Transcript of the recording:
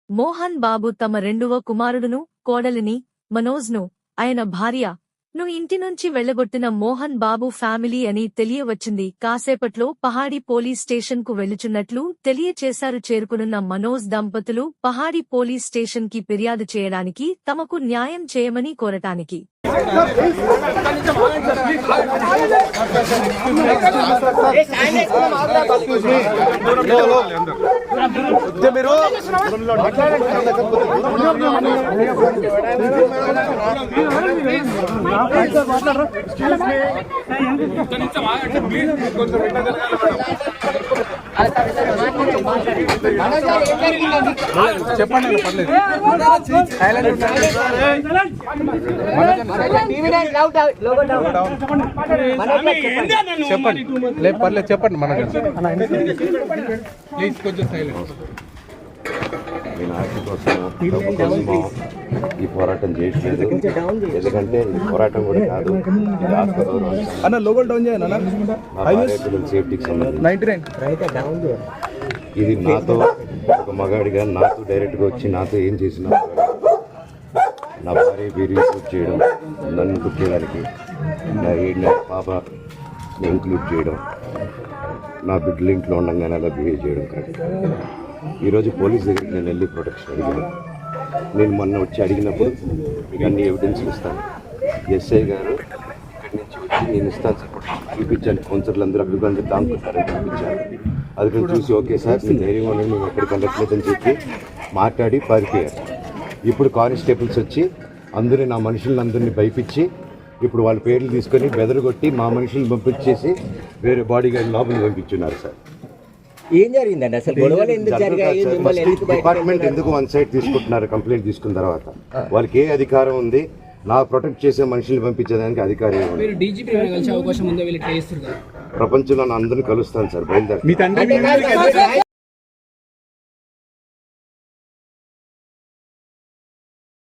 మోహన్ బాబు తమ రెండవ కుమారుడును కోడలిని మనోజ్ను ఆయన భార్య ను ఇంటి నుంచి వెళ్లగొట్టిన మోహన్ బాబు ఫ్యామిలీ అని తెలియవచ్చింది. కాసేపట్లో పహాడి పోలీస్ స్టేషన్ కు వెళ్లుచున్నట్లు తెలియచేశారు. చేరుకునున్న మనోజ్ దంపతులు పహాడి పోలీస్ స్టేషన్ కి ఫిర్యాదు చేయడానికి, తమకు న్యాయం చేయమని కోరటానికి చెప్పండి లేదు పర్లేదు చెప్పండి మనకు ప్లీజ్ కొంచెం సైలెంట్. నేను ఆర్టీ కోసం డబ్బు కోసమో ఈ పోరాటం చేయట్లేదు. ఎందుకంటే ఈ పోరాటం కూడా కాదు, ఇది ఆత్మగౌరవం. మా భార్య పిల్లల సేఫ్టీకి సంబంధించి ఇది నాతో ఒక మగాడిగా నాతో డైరెక్ట్గా వచ్చి నాతో ఏం చేసినా నా భార్య వీరి ఇంక్లూడ్ చేయడం, నన్ను ఇంక్లూడ్ చేయడానికి, నా పాప ఇంక్లూడ్ చేయడం, నా బిడ్డలు ఇంట్లో ఉండగానే అలా బిహేవ్ చేయడం కరెక్ట్. ఈరోజు పోలీస్ దగ్గరికి నేను వెళ్ళి ప్రొటెక్షన్ అడిగాను. నేను మొన్న వచ్చి అడిగినప్పుడు మీకు అన్ని ఎవిడెన్స్లు ఇస్తాను, ఎస్ఐ గారు ఇక్కడి నుంచి వచ్చి నేను ఇస్తాను సార్ ప్రొటెక్షన్ చూపించాను. కౌన్సిలర్లు అందరూ అభిప్రాయం దాంకున్నారని చూపించాను. అది కూడా చూసి ఓకే సార్ నేను ధైర్యంగా ఉండండి, మేము ఎక్కడికి వెళ్ళట్లేదని చెప్పి మాట్లాడి పారిపోయారు. ఇప్పుడు కానిస్టేబుల్స్ వచ్చి అందరూ నా మనుషులందరినీ భయపించి ఇప్పుడు వాళ్ళ పేర్లు తీసుకొని బెదరగొట్టి మా మనుషులను పంపించేసి వేరే బాడీ గార్డ్ లోపలికి పంపించున్నారు సార్. ఏం జరిగిందండి అసలు? గొడవలు ఎందుకు జరిగాయి? డిపార్ట్మెంట్ ఎందుకు వన్ సైడ్ తీసుకుంటున్నారు? కంప్లైంట్ తీసుకున్న తర్వాత వాళ్ళకి ఏ అధికారం ఉంది? నా ప్రొటెక్ట్ చేసే మనుషులు పంపించేదానికి అధికారం ప్రపంచంలో అందరినీ కలుస్తాను సార్, బయలుదేరి.